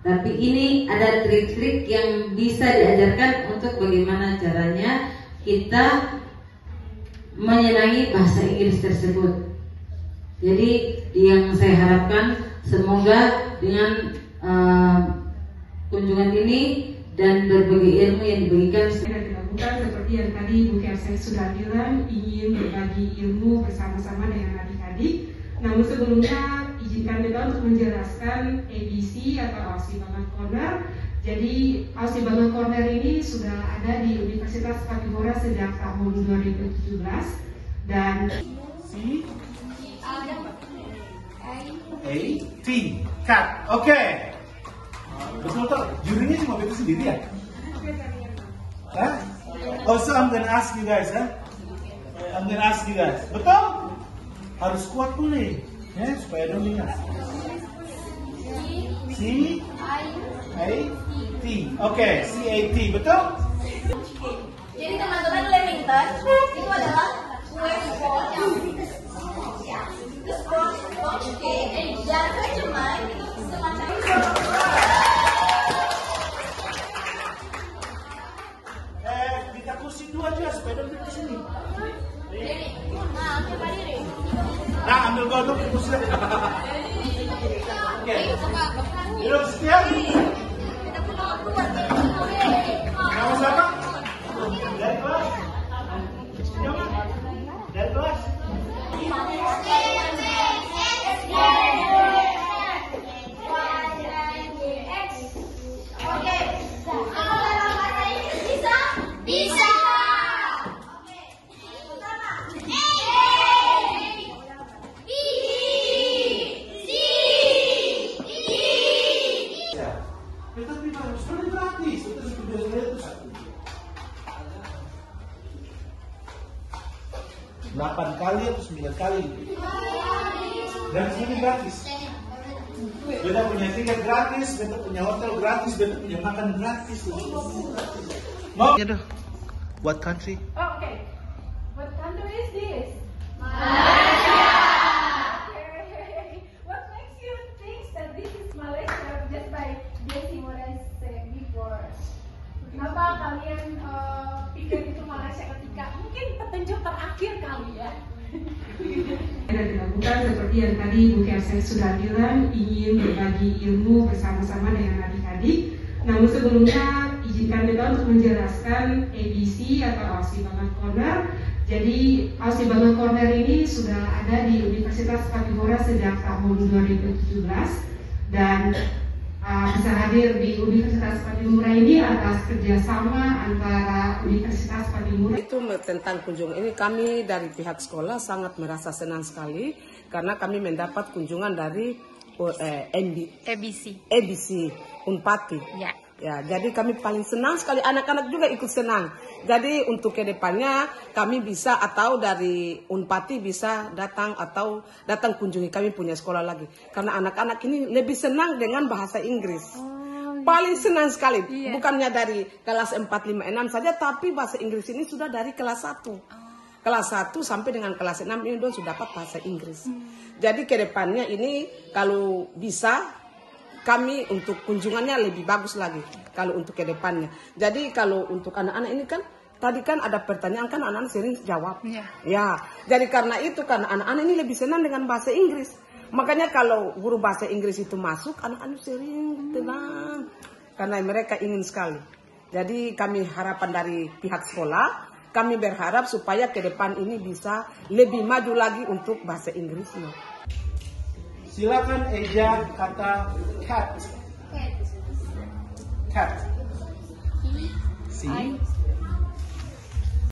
Tapi ini ada trik-trik yang bisa diajarkan untuk bagaimana caranya kita menyenangi bahasa Inggris tersebut. Jadi yang saya harapkan semoga dengan kunjungan ini dan berbagai ilmu yang diberikan dilakukan seperti yang tadi Bu Kersai sudah bilang, ingin berbagi ilmu bersama-sama dengan adik-adik. Namun sebelumnya izinkan Beta untuk menjelaskan ABC atau Aussie Bangga Corner. Jadi Aussie Bangga Corner ini sudah ada di Universitas Patimura sejak tahun 2017 dan C-A-T cat. Oke. Betul tuh. Jurinya cuma Beta sendiri ya? Hah? Also I'm gonna ask you guys, betul? Harus kuat boleh, ya supaya dong ingat. C-A-T, oke, C-A-T, betul? Jadi teman-teman Lemington itu adalah kue sport yang sponge cake dan kecuman itu semacam Kita kursi dua aja supaya dong di sini. ambil berdiri. Nah, ambil godok di kursi. Oke. Duduk setia. Nama siapa? Dari kelas. Dari kelas. Bisa. Tetapi sebenarnya gratis. Itu sebenarnya itu satu. 8 kali atau 9 kali. Dan semuanya gratis. Beta punya tiket gratis, beta punya hotel gratis, beta punya makan gratis. Mau? Ya, what country? Oh, okay. What country is this? Malaysia. Okay. What makes you think that this is Malaysia just by guessing what I said before? Kenapa kalian pikir itu Malaysia ketika mungkin petunjuk terakhir kali ya? Dan dilakukan seperti yang tadi Bu Kersai sudah bilang, ingin berbagi ilmu bersama-sama dengan adik-adik. Namun sebelumnya izinkan Beta untuk menjelaskan ABC atau Aussie Bangga Corner. Jadi Aussie Bangga Corner ini sudah ada di Universitas Patimura sejak tahun 2017 dan bisa hadir di Universitas Patimura ini atas kerjasama antara Universitas Patimura. Itu tentang kunjungan ini kami dari pihak sekolah sangat merasa senang sekali karena kami mendapat kunjungan dari ABC Unpati. Ya, jadi kami paling senang sekali, anak-anak juga ikut senang. Jadi untuk kedepannya kami bisa atau dari Unpati bisa datang kunjungi kami punya sekolah lagi. Karena anak-anak ini lebih senang dengan bahasa Inggris. Paling senang sekali, bukannya dari kelas 4, 5, 6 saja, tapi bahasa Inggris ini sudah dari kelas 1. Kelas 1 sampai dengan kelas 6 ini sudah dapat bahasa Inggris. Jadi kedepannya ini kalau bisa kami untuk kunjungannya lebih bagus lagi kalau untuk kedepannya. Jadi kalau untuk anak-anak ini kan tadi kan ada pertanyaan kan anak-anak sering jawab. Ya, jadi karena itu kan anak-anak ini lebih senang dengan bahasa Inggris. Makanya kalau guru bahasa Inggris itu masuk, anak-anak sering tenang karena mereka ingin sekali. Jadi kami harapan dari pihak sekolah, kami berharap supaya ke depan ini bisa lebih maju lagi untuk bahasa Inggrisnya. Silakan eja kata cat. Cat. C